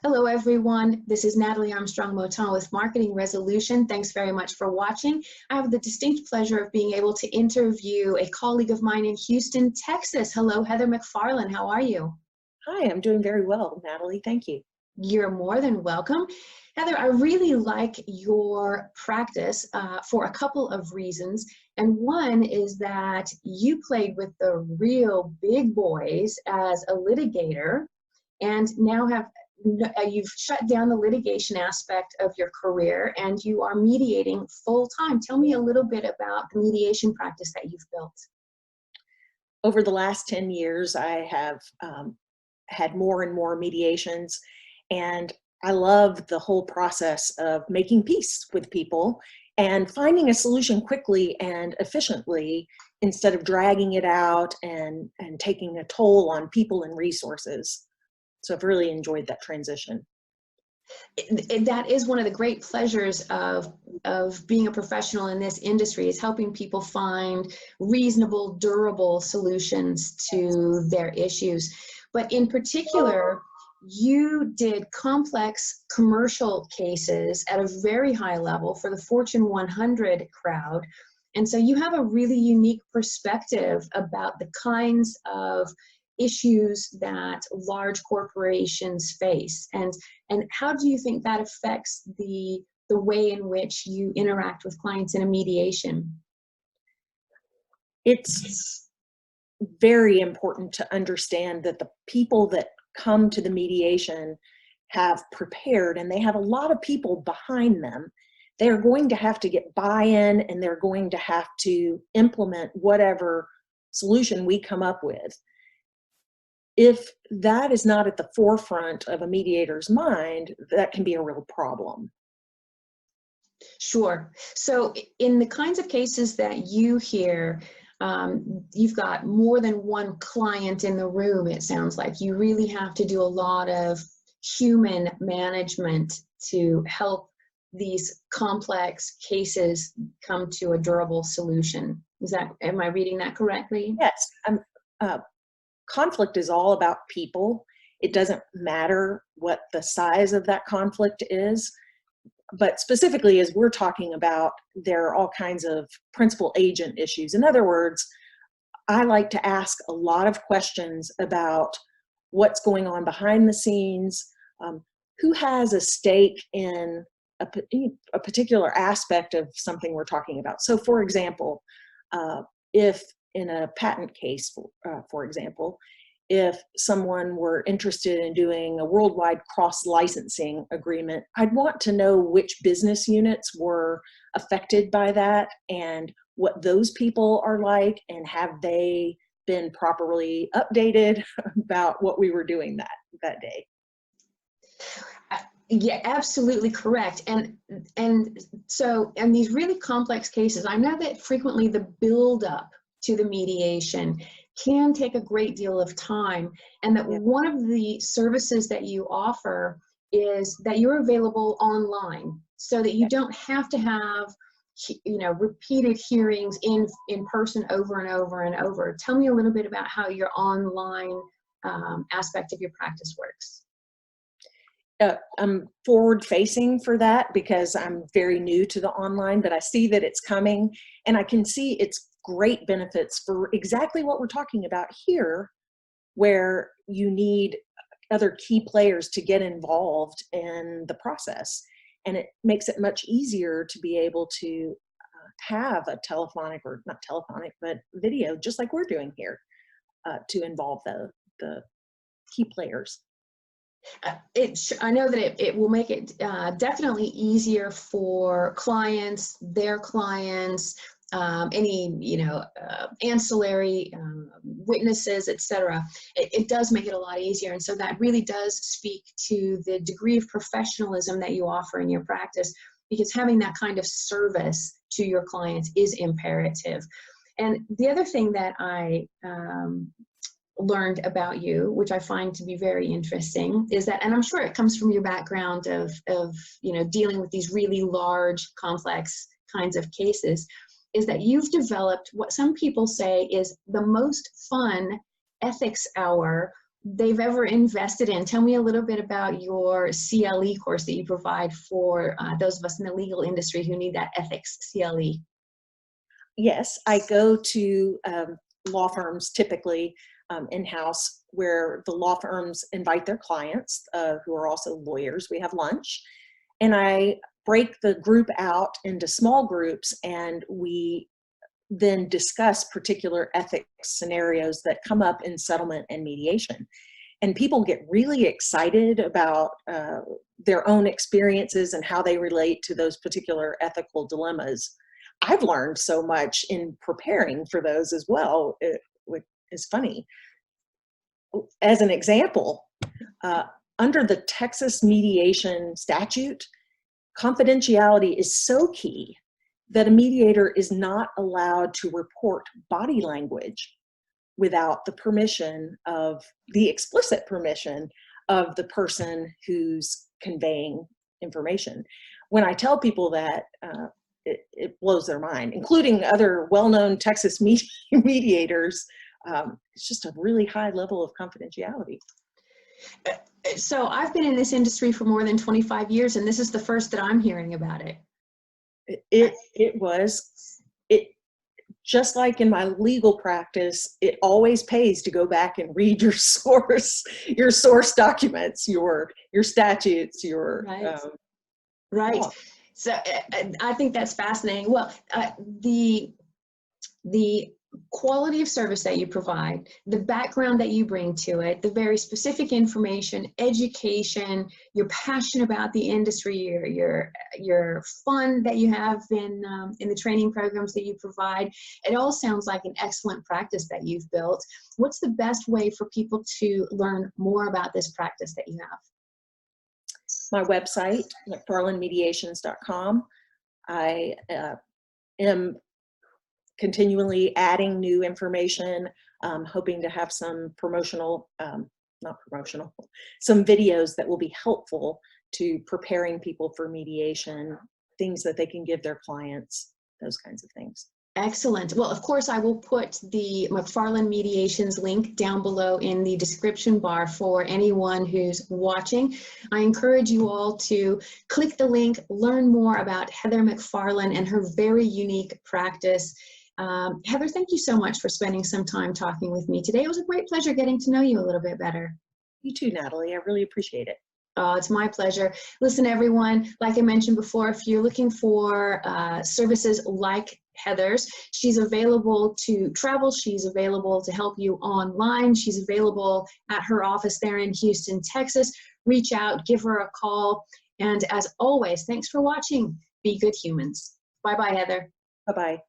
Hello, everyone. This is Natalie Armstrong-Motin with Marketing Resolution. Thanks very much for watching. I have the distinct pleasure of being able to interview a colleague of mine in Houston, Texas. Hello, Heather McFarlane. How are you? Hi, I'm doing very well, Natalie. Thank you. You're more than welcome. Heather, I really like your practice for a couple of reasons. And one is that you played with the real big boys as a litigator and now you've shut down the litigation aspect of your career and you are mediating full time. Tell me a little bit about the mediation practice that you've built. Over the last 10 years, I have had more and more mediations, and I love the whole process of making peace with people and finding a solution quickly and efficiently instead of dragging it out and taking a toll on people and resources. So I've really enjoyed that transition. That is one of the great pleasures of being a professional in this industry, is helping people find reasonable, durable solutions to their issues. But in particular, you did complex commercial cases at a very high level for the Fortune 100 crowd. And so you have a really unique perspective about the kinds of issues that large corporations face. And how do you think that affects the way in which you interact with clients in a mediation? It's very important to understand that the people that come to the mediation have prepared, and they have a lot of people behind them. They're going to have to get buy-in, and they're going to have to implement whatever solution we come up with. If that is not at the forefront of a mediator's mind, that can be a real problem. Sure. So in the kinds of cases that you hear, you've got more than one client in the room, it sounds like. You really have to do a lot of human management to help these complex cases come to a durable solution. Am I reading that correctly? Yes. Conflict is all about people. It doesn't matter what the size of that conflict is, but specifically as we're talking about, there are all kinds of principal agent issues. In other words, I like to ask a lot of questions about what's going on behind the scenes, who has a stake in a particular aspect of something we're talking about. So for example, if in a patent case, for example, if someone were interested in doing a worldwide cross-licensing agreement, I'd want to know which business units were affected by that and what those people are like, and have they been properly updated about what we were doing that day. Yeah, absolutely correct. And these really complex cases, I know that frequently the build-up to the mediation can take a great deal of time, and that one of the services that you offer is that you're available online, so that you don't have to have repeated hearings in person over and over and over. Tell me a little bit about how your online aspect of your practice works. I'm forward-facing for that because I'm very new to the online, but I see that it's coming, and I can see its great benefits for exactly what we're talking about here, where you need other key players to get involved in the process. And it makes it much easier to be able to have a telephonic, or not telephonic, but video, just like we're doing here, to involve the key players. I know that it will make it definitely easier for clients, their clients, any ancillary witnesses, etc. It does make it a lot easier, and so that really does speak to the degree of professionalism that you offer in your practice, because having that kind of service to your clients is imperative. And the other thing that I learned about you, which I find to be very interesting, is that, and I'm sure it comes from your background of dealing with these really large, complex kinds of cases, is that you've developed what some people say is the most fun ethics hour they've ever invested in. Tell me a little bit about your CLE course that you provide for those of us in the legal industry who need that ethics CLE. Yes, I go to law firms typically in-house, where the law firms invite their clients who are also lawyers. We have lunch, and I break the group out into small groups, and we then discuss particular ethics scenarios that come up in settlement and mediation. And people get really excited about their own experiences and how they relate to those particular ethical dilemmas. I've learned so much in preparing for those as well, which is funny. As an example, under the Texas mediation statute, confidentiality is so key that a mediator is not allowed to report body language without the permission of, the explicit permission of the person who's conveying information. When I tell people that, it blows their mind, including other well-known Texas mediators. It's just a really high level of confidentiality. So I've been in this industry for more than 25 years, and this is the first that I'm hearing about it. It was just like in my legal practice, it always pays to go back and read your source documents, your statutes, your right. Law. So I think that's fascinating. Well, the quality of service that you provide, the background that you bring to it, the very specific information, education, your passion about the industry, your fun that you have in the training programs that you provide, it all sounds like an excellent practice that you've built. What's the best way for people to learn more about this practice that you have? My website, McFarlanemediations.com. I am continually adding new information, hoping to have some some videos that will be helpful to preparing people for mediation, things that they can give their clients, those kinds of things. Excellent. Well, of course, I will put the McFarlane Mediations link down below in the description bar for anyone who's watching. I encourage you all to click the link, learn more about Heather McFarlane and her very unique practice. Heather, thank you so much for spending some time talking with me today. It was a great pleasure getting to know you a little bit better. You too, Natalie. I really appreciate it. Oh, it's my pleasure. Listen, everyone, like I mentioned before, if you're looking for services like Heather's, she's available to travel. She's available to help you online. She's available at her office there in Houston, Texas. Reach out, give her a call. And as always, thanks for watching. Be good humans. Bye-bye, Heather. Bye-bye.